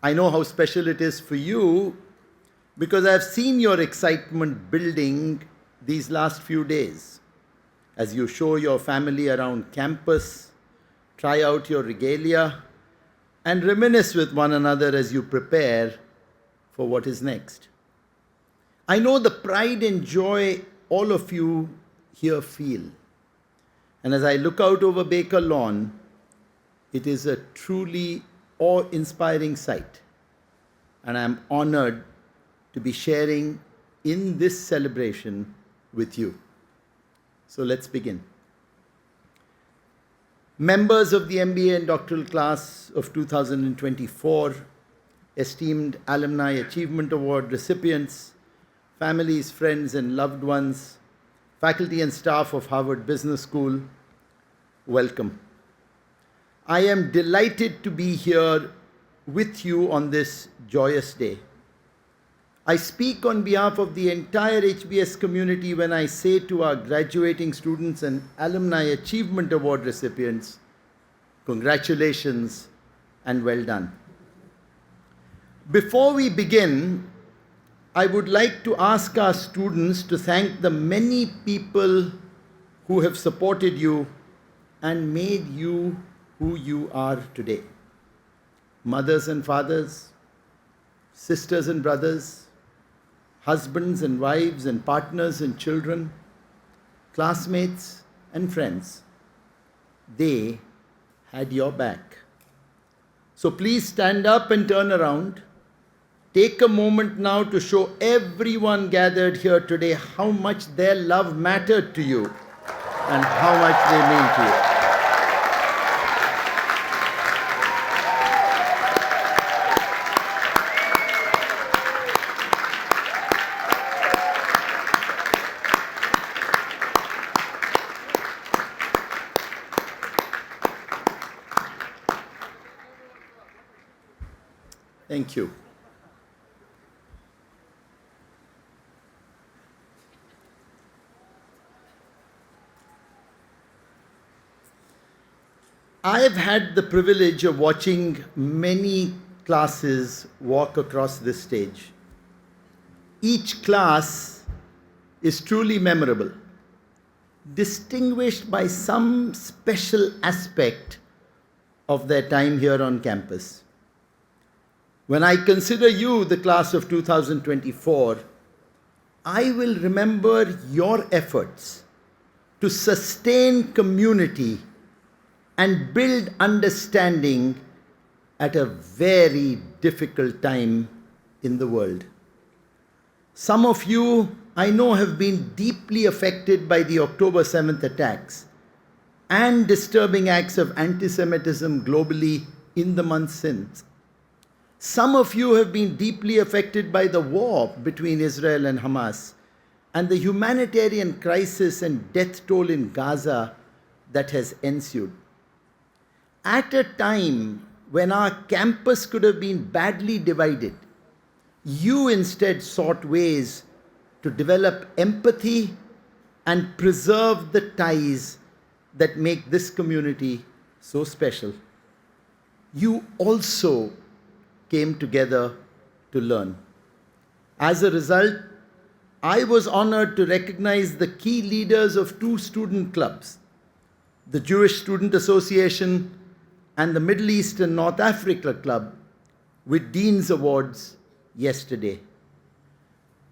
I know how special it is for you because I've seen your excitement building these last few days as you show your family around campus, try out your regalia, and reminisce with one another as you prepare for what is next. I know the pride and joy all of you here feel. And as I look out over Baker Lawn, it is a truly awe-inspiring sight. And I'm honored to be sharing in this celebration with you. So let's begin. Members of the MBA and doctoral class of 2024, esteemed Alumni Achievement Award recipients, families, friends, and loved ones, faculty and staff of Harvard Business School, welcome. I am delighted to be here with you on this joyous day. I speak on behalf of the entire HBS community when I say to our graduating students and Alumni Achievement Award recipients, congratulations and well done. Before we begin, I would like to ask our students to thank the many people who have supported you and made you who you are today. Mothers and fathers, sisters and brothers, husbands and wives and partners and children, classmates and friends. They had your back. So please stand up and turn around. Take a moment now to show everyone gathered here today how much their love mattered to you and how much they mean to you. Thank you. I have had the privilege of watching many classes walk across this stage. Each class is truly memorable, distinguished by some special aspect of their time here on campus. When I consider you, the class of 2024, I will remember your efforts to sustain community and build understanding at a very difficult time in the world. Some of you, I know, have been deeply affected by the October 7th attacks and disturbing acts of anti-Semitism globally in the months since. Some of you have been deeply affected by the war between Israel and Hamas and the humanitarian crisis and death toll in Gaza that has ensued. At a time when our campus could have been badly divided, you instead sought ways to develop empathy and preserve the ties that make this community so special. You also came together to learn. As a result, I was honored to recognize the key leaders of two student clubs, the Jewish Student Association and the Middle East and North Africa Club, with Dean's Awards yesterday.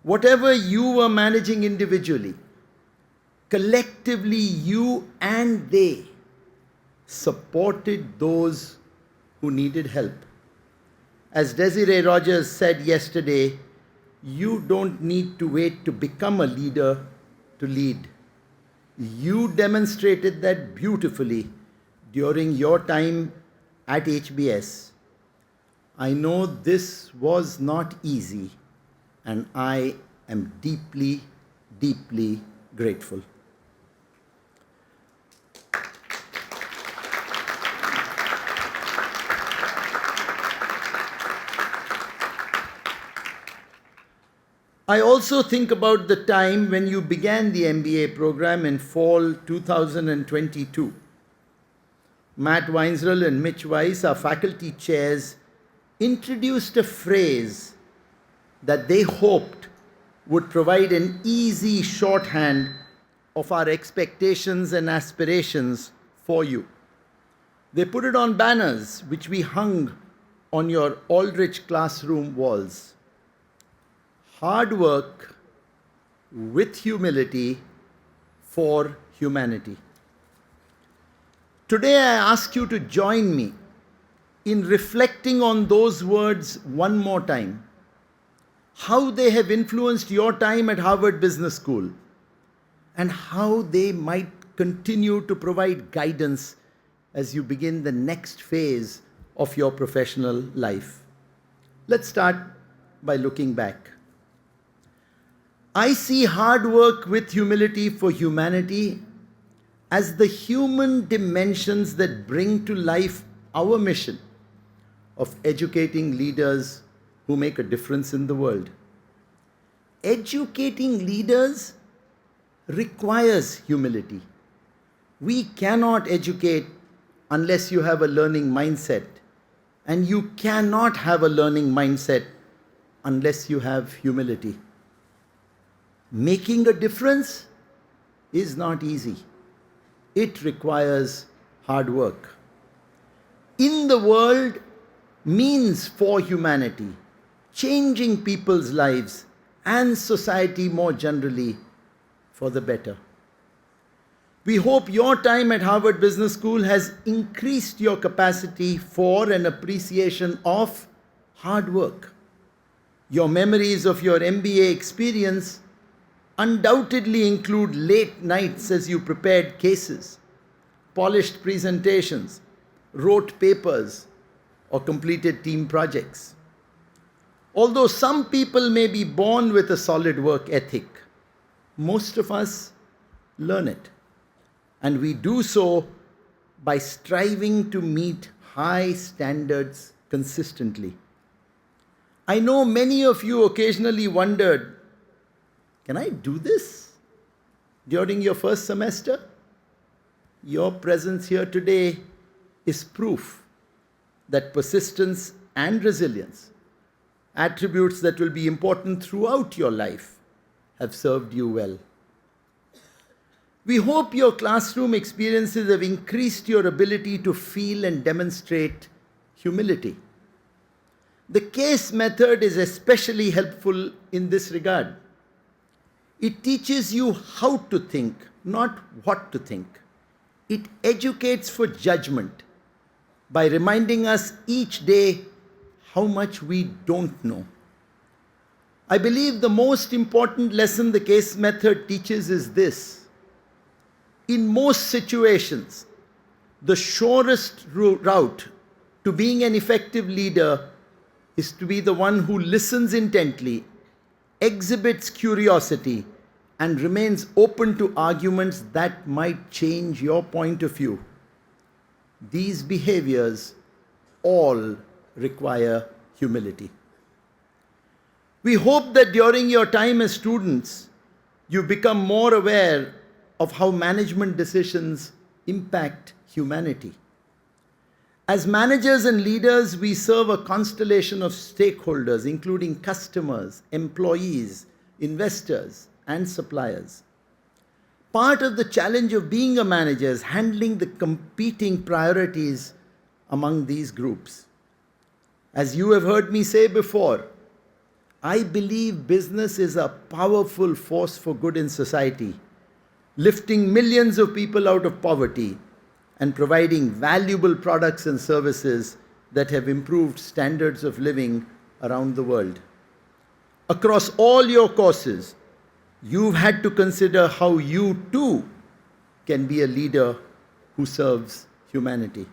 Whatever you were managing individually, collectively you and they supported those who needed help. As Desiree Rogers said yesterday, you don't need to wait to become a leader to lead. You demonstrated that beautifully during your time at HBS. I know this was not easy, and I am deeply, deeply grateful. I also think about the time when you began the MBA program in fall 2022. Matt Weinzerl and Mitch Weiss, our faculty chairs, introduced a phrase that they hoped would provide an easy shorthand of our expectations and aspirations for you. They put it on banners which we hung on your Aldrich classroom walls. Hard work with humility for humanity. Today I ask you to join me in reflecting on those words one more time, how they have influenced your time at Harvard Business School, and how they might continue to provide guidance as you begin the next phase of your professional life. Let's start by looking back. I see hard work with humility for humanity as the human dimensions that bring to life our mission of educating leaders who make a difference in the world. Educating leaders requires humility. We cannot educate unless you have a learning mindset, and you cannot have a learning mindset unless you have humility. Making a difference is not easy. It requires hard work. In the world means for humanity, changing people's lives and society more generally for the better. We hope your time at Harvard Business School has increased your capacity for an appreciation of hard work. Your memories of your MBA experience undoubtedly include late nights as you prepared cases, polished presentations, wrote papers, or completed team projects. Although some people may be born with a solid work ethic, most of us learn it. And we do so by striving to meet high standards consistently. I know many of you occasionally wondered, can I do this during your first semester? Your presence here today is proof that persistence and resilience, attributes that will be important throughout your life, have served you well. We hope your classroom experiences have increased your ability to feel and demonstrate humility. The case method is especially helpful in this regard. It teaches you how to think, not what to think. It educates for judgment by reminding us each day how much we don't know. I believe the most important lesson the case method teaches is this: in most situations, the surest route to being an effective leader is to be the one who listens intently, exhibits curiosity, and remains open to arguments that might change your point of view. These behaviors all require humility. We hope that during your time as students, you become more aware of how management decisions impact humanity. As managers and leaders, we serve a constellation of stakeholders, including customers, employees, investors, and suppliers. Part of the challenge of being a manager is handling the competing priorities among these groups. As you have heard me say before, I believe business is a powerful force for good in society, lifting millions of people out of poverty and providing valuable products and services that have improved standards of living around the world. Across all your courses, you've had to consider how you too can be a leader who serves humanity.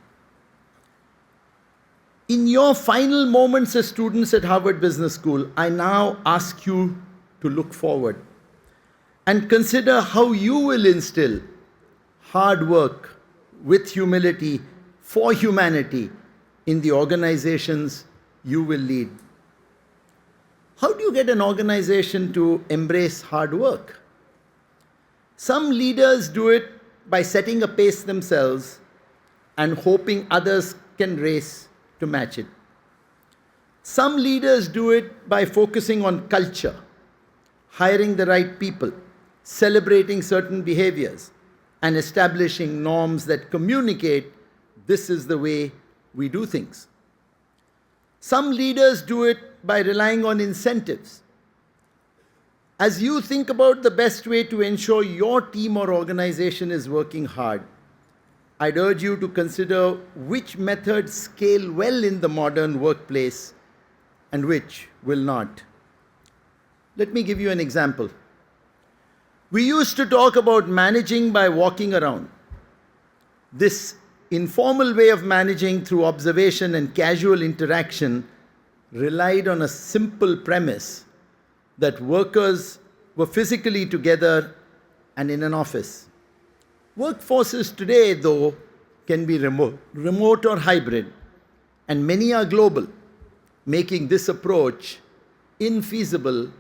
In your final moments as students at Harvard Business School, I now ask you to look forward and consider how you will instill hard work with humility for humanity in the organizations you will lead. How do you get an organization to embrace hard work? Some leaders do it by setting a pace themselves and hoping others can race to match it. Some leaders do it by focusing on culture, hiring the right people, celebrating certain behaviors, and establishing norms that communicate this is the way we do things. Some leaders do it by relying on incentives. As you think about the best way to ensure your team or organization is working hard, I'd urge you to consider which methods scale well in the modern workplace and which will not. Let me give you an example. We used to talk about managing by walking around. This informal way of managing through observation and casual interaction relied on a simple premise that workers were physically together and in an office. Workforces today, though, can be remote or hybrid, and many are global, making this approach infeasible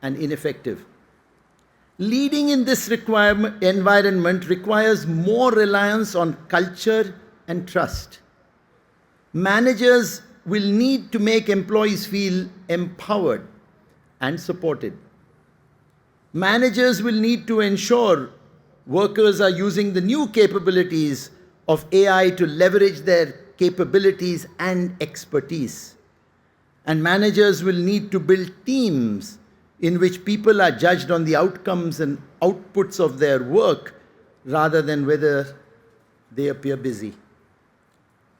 and ineffective. Leading in this environment requires more reliance on culture and trust. Managers will need to make employees feel empowered and supported. Managers will need to ensure workers are using the new capabilities of AI to leverage their capabilities and expertise. And managers will need to build teams in which people are judged on the outcomes and outputs of their work rather than whether they appear busy.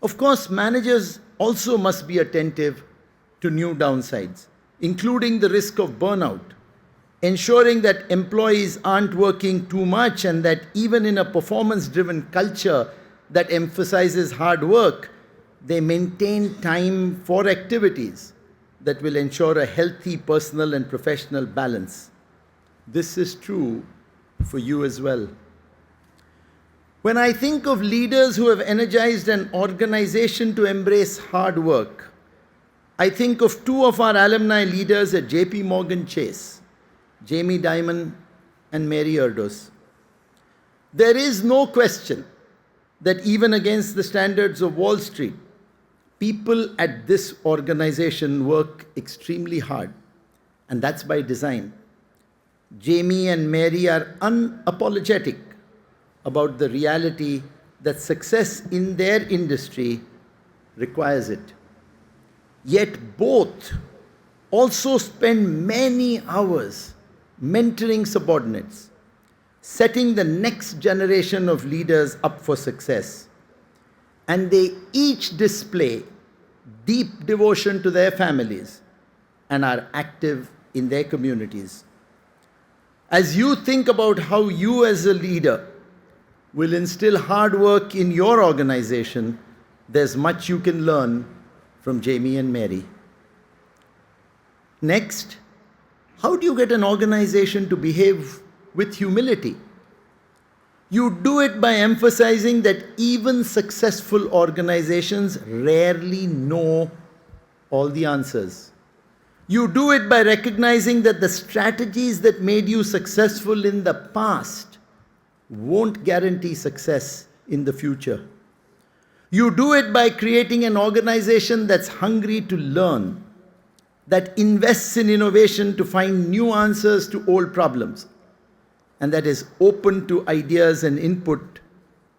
Of course, managers also must be attentive to new downsides, including the risk of burnout, ensuring that employees aren't working too much and that even in a performance-driven culture that emphasizes hard work, they maintain time for activities that will ensure a healthy personal and professional balance. This is true for you as well. When I think of leaders who have energized an organization to embrace hard work, I think of two of our alumni leaders at JP Morgan Chase, Jamie Dimon and Mary Erdos. There is no question that even against the standards of Wall Street, people at this organization work extremely hard, and that's by design. Jamie and Mary are unapologetic about the reality that success in their industry requires it. Yet both also spend many hours mentoring subordinates, setting the next generation of leaders up for success. And they each display deep devotion to their families and are active in their communities. As you think about how you as a leader will instill hard work in your organization, there's much you can learn from Jamie and Mary. Next, how do you get an organization to behave with humility? You do it by emphasizing that even successful organizations rarely know all the answers. You do it by recognizing that the strategies that made you successful in the past won't guarantee success in the future. You do it by creating an organization that's hungry to learn, that invests in innovation to find new answers to old problems, and that is open to ideas and input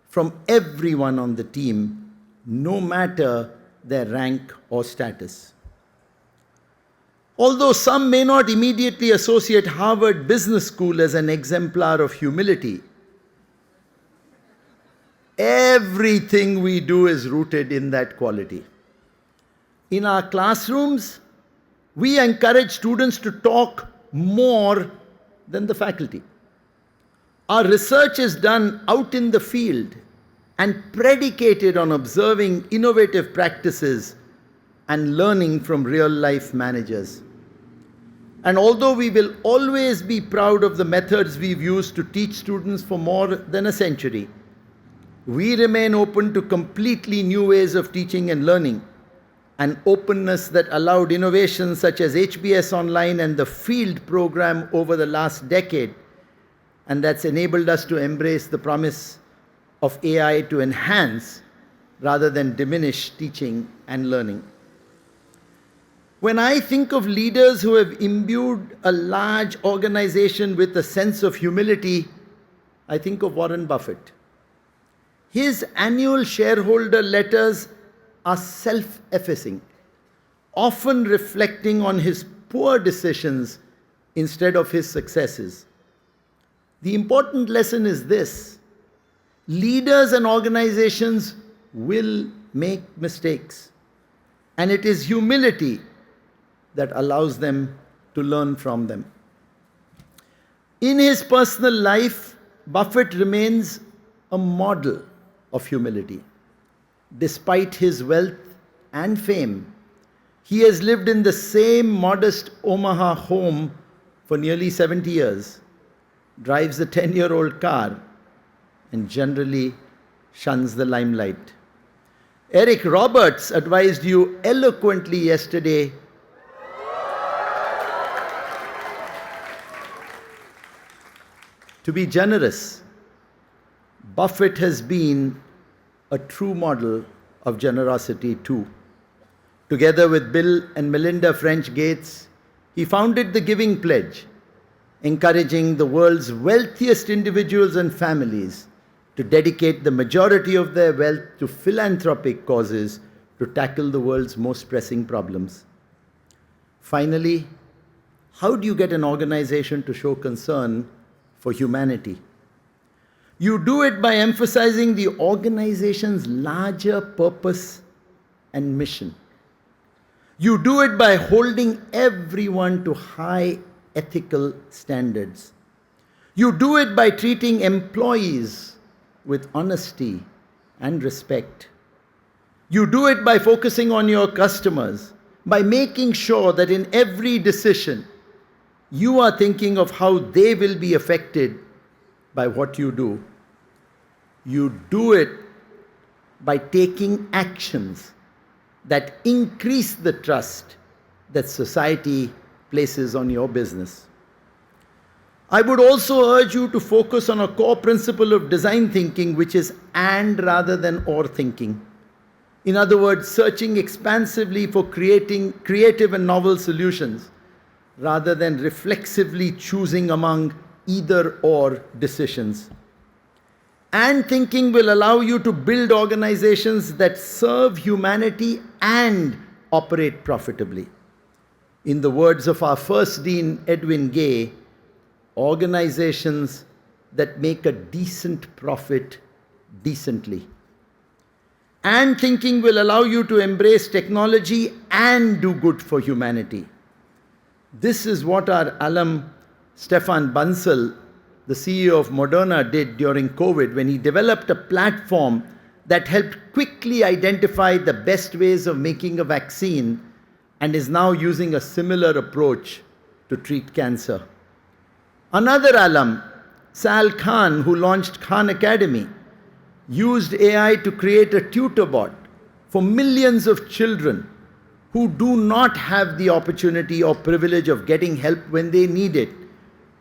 from everyone on the team, no matter their rank or status. Although some may not immediately associate Harvard Business School as an exemplar of humility, everything we do is rooted in that quality. In our classrooms, we encourage students to talk more than the faculty. Our research is done out in the field and predicated on observing innovative practices and learning from real-life managers. And although we will always be proud of the methods we've used to teach students for more than a century, we remain open to completely new ways of teaching and learning, an openness that allowed innovations such as HBS Online and the Field program over the last decade, and that's enabled us to embrace the promise of AI to enhance rather than diminish teaching and learning. When I think of leaders who have imbued a large organization with a sense of humility, I think of Warren Buffett. His annual shareholder letters are self-effacing, often reflecting on his poor decisions instead of his successes. The important lesson is this: leaders and organizations will make mistakes, and it is humility that allows them to learn from them. In his personal life, Buffett remains a model of humility. Despite his wealth and fame, he has lived in the same modest Omaha home for nearly 70 years, drives a 10-year-old car, and generally shuns the limelight. Eric Roberts advised you eloquently yesterday to be generous. Buffett has been a true model of generosity too. Together with Bill and Melinda French Gates, he founded the Giving Pledge, encouraging the world's wealthiest individuals and families to dedicate the majority of their wealth to philanthropic causes to tackle the world's most pressing problems. Finally, how do you get an organization to show concern for humanity? You do it by emphasizing the organization's larger purpose and mission. You do it by holding everyone to high ethical standards. You do it by treating employees with honesty and respect. You do it by focusing on your customers, by making sure that in every decision, you are thinking of how they will be affected by what you do. You do it by taking actions that increase the trust that society places on your business. I would also urge you to focus on a core principle of design thinking, which is and rather than or thinking. In other words, searching expansively for creating creative and novel solutions, rather than reflexively choosing among either or decisions. And thinking will allow you to build organizations that serve humanity and operate profitably. In the words of our first dean, Edwin Gay, organizations that make a decent profit decently. And thinking will allow you to embrace technology and do good for humanity. This is what our alum Stefan Bansal, the CEO of Moderna, did during COVID when he developed a platform that helped quickly identify the best ways of making a vaccine and is now using a similar approach to treat cancer. Another alum, Sal Khan, who launched Khan Academy, used AI to create a tutor bot for millions of children who do not have the opportunity or privilege of getting help when they need it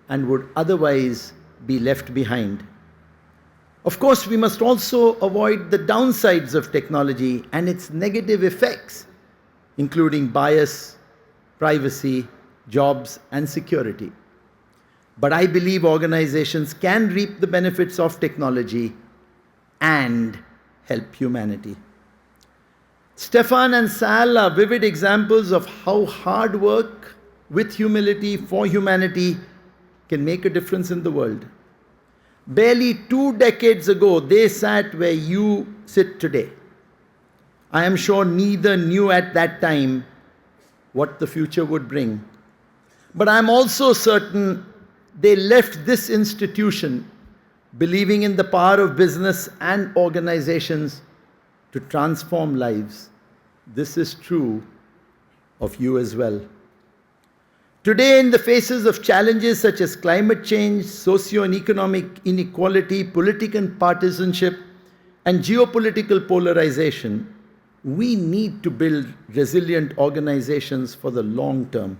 and would otherwise be left behind. Of course, we must also avoid the downsides of technology and its negative effects, including bias, privacy, jobs, and security. But I believe organizations can reap the benefits of technology and help humanity. Stefan and Sal are vivid examples of how hard work with humility for humanity can make a difference in the world. Barely 2 decades ago, they sat where you sit today. I am sure neither knew at that time what the future would bring. But I am also certain they left this institution believing in the power of business and organizations to transform lives. This is true of you as well. Today, in the faces of challenges such as climate change, socio and economic inequality, political partisanship, and geopolitical polarization, we need to build resilient organizations for the long term.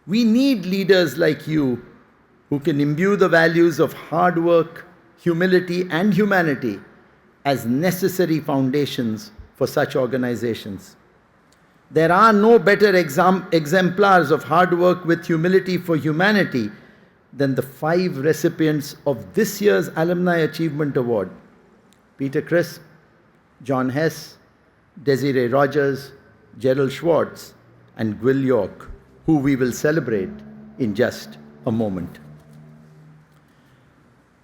We need leaders like you who can imbue the values of hard work, humility, and humanity as necessary foundations for such organizations. There are no better exemplars of hard work with humility for humanity than the 5 recipients of this year's Alumni Achievement Award: Peter Crisp, John Hess, Desiree Rogers, Gerald Schwartz, and Gwyl York, who we will celebrate in just a moment.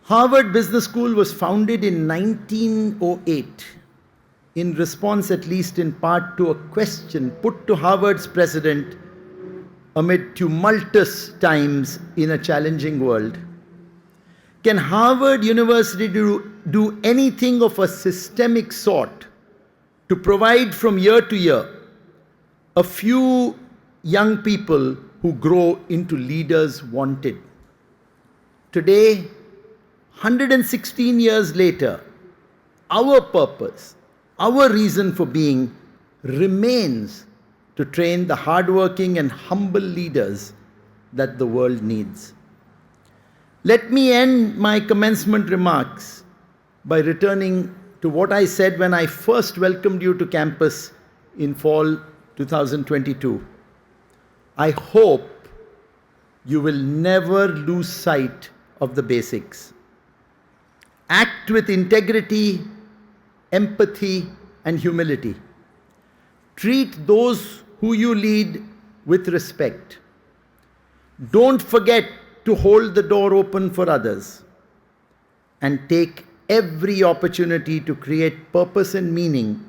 Harvard Business School was founded in 1908 in response, at least in part, to a question put to Harvard's president amid tumultuous times in a challenging world. Can Harvard University do anything of a systemic sort to provide from year to year a few young people who grow into leaders wanted? Today, 116 years later, our purpose, our reason for being remains to train the hardworking and humble leaders that the world needs. Let me end my commencement remarks by returning to what I said when I first welcomed you to campus in fall 2022. I hope you will never lose sight of the basics. Act with integrity, empathy, and humility. Treat those who you lead with respect. Don't forget to hold the door open for others. And take every opportunity to create purpose and meaning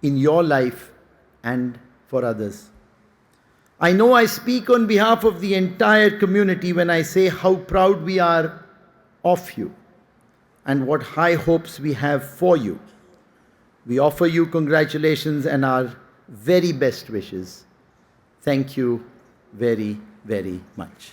in your life and for others. I know I speak on behalf of the entire community when I say how proud we are of you and what high hopes we have for you. We offer you congratulations and our very best wishes. Thank you very, very much.